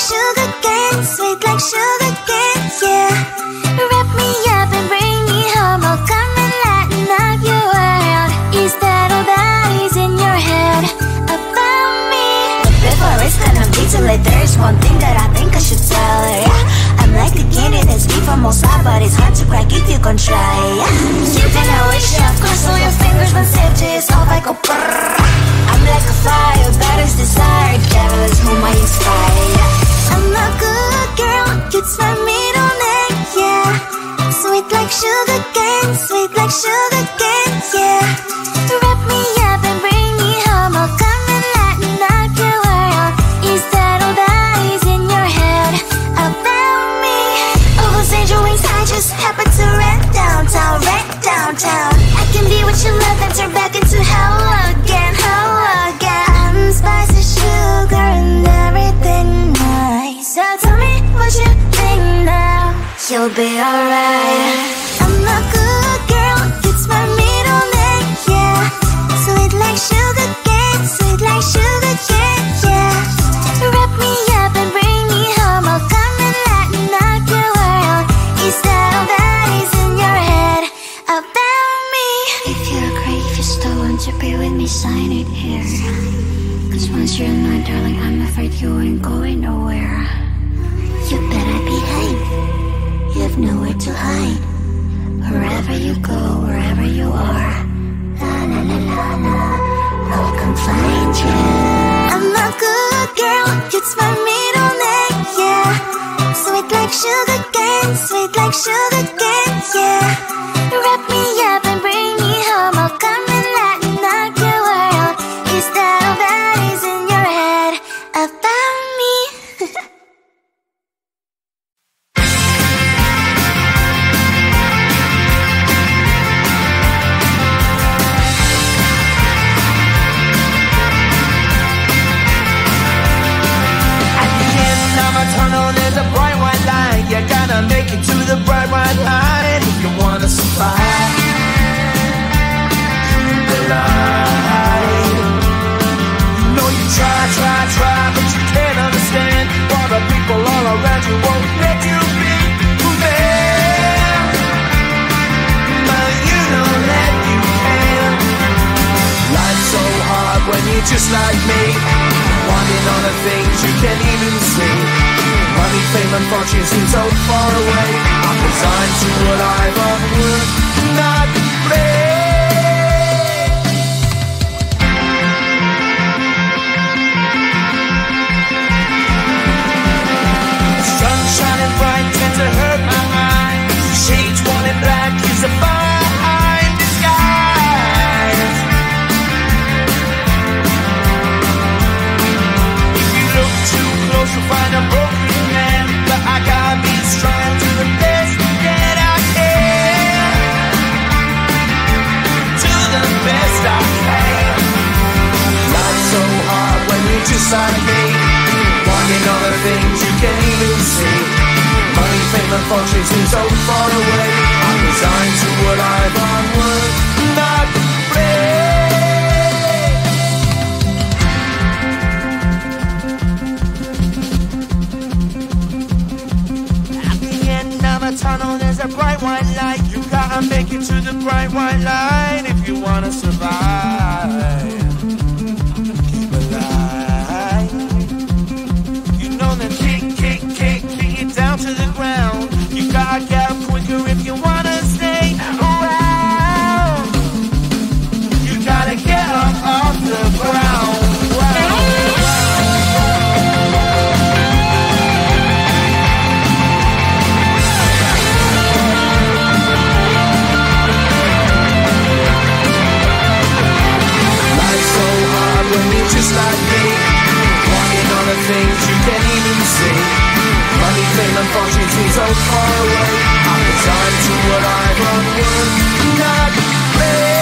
sugar cane, sweet like sugar cane, yeah. Wrap me up and bring me home, I'll come and lighten up your world. Is that all that is in your head about me? But before it's gonna be too late, there is one thing that I think I should tell her, yeah. I'm like the candy that's deep from outside, but it's hard to crack if you can try, yeah. You can always shove, cross all your fingers when safety is off, I go brrrr. I'm like a fire, that is desire, devil is whom I inspire, yeah. I'm a good girl, it's my middle name, yeah. Sweet like sugar cane, sweet like sugar cane, yeah. Wrap me up and bring me home, I'll come and lighten up your world. Is that all that is in your head about me? All those angel wings I just happen to rent downtown, rent downtown. I can be what you love and turn back into hell again, hell again. I'm spicy sugar and everything nice. So tell me what you think now, you'll be alright. I'm a good girl, it's my middle name, yeah. Sweet like sugar cane, sweet like sugar cane, yeah. Wrap me up and bring me home, I'll come and lighten up your world. Is that all that is in your head about me? If you're great, if you still want to be with me, sign it here. Cause once you're mine, darling, I'm afraid you ain't going nowhere. You better behave, you have nowhere to hide. Wherever you go, wherever you are, la la la la la, I'll come find you. I'm a good girl, it's my middle name, yeah. Sweet like sugar cane, sweet like sugar cane, yeah. Wrap me up and bring me home, I'll come and lighten up your world. Is that all that is in your head about me? Tunnel, there's a bright white light. You gotta make it to the bright white light if you wanna survive. The light. You know you try, but you can't understand why the people all around you won't let you be who they are. But you know that you can. Life's so hard when you're just like me, wanting all the things you can't even see. Money, fame and fortune seem so far away. I'm resigned to what I've unworked, not play. Sun shining bright tends to hurt my mind. Shades worn in black is a fine disguise. If you look too close you'll find a broken man, but I gotta be strong to the best that I can. To the best I can. Life's so hard when you're just like me, wanting all the things you can't even see. Money, fame and fortune seem so far away. I'm resigned to what I've unworked, not play. Tunnel, there's a bright white light. You gotta make it to the bright white light if you wanna survive. Keep alive. You know that kick it down to the ground. You gotta get up quicker if you wanna stay around. You gotta get up off the ground. Just like me, wanting all the things you can't even see. Money, fame and fortune seem so far away. I'm resigned to what I've unworked, not play.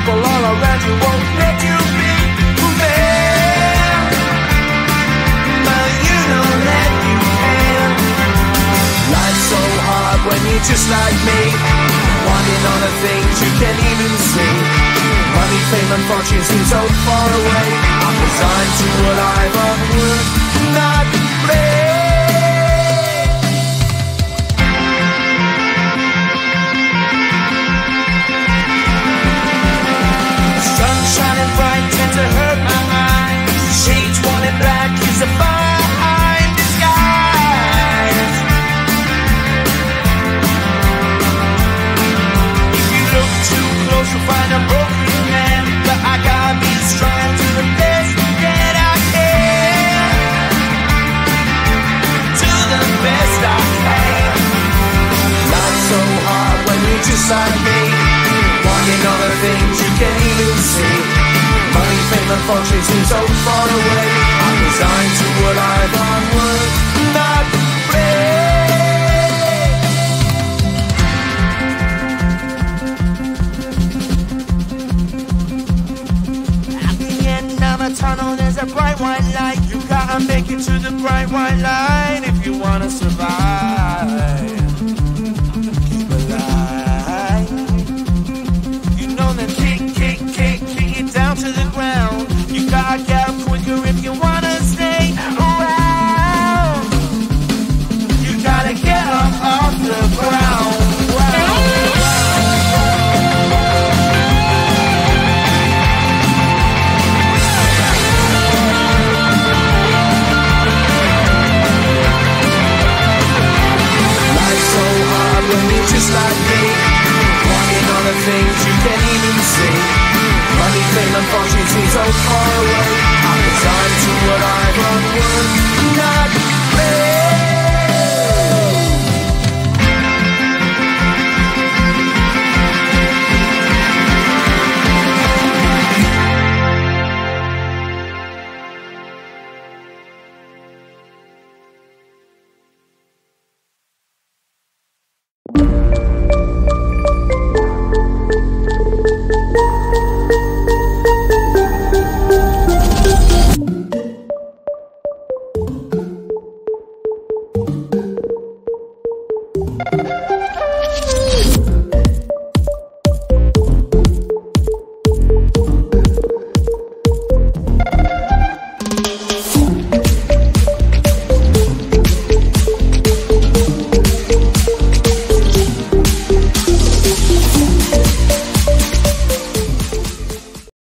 People all around you won't let you be who they just like me, wanting all the things you can't even see. Money, fame and fortune seem so far away. I'm resigned to what I've would not play. Sun shining bright tends to hurt my eyes. Shades worn in black is a fine disguise. If you look too close you'll find a broken man, but I got me strong to the best that I can. To the best I can. Life's so hard when you're just like me, wanting all the things you can't even see. Money, fame and fortune seem so far away. I'm resigned to what I've would not play. At the end of a tunnel there's a bright white light. You gotta make it to the bright white light if you wanna survive.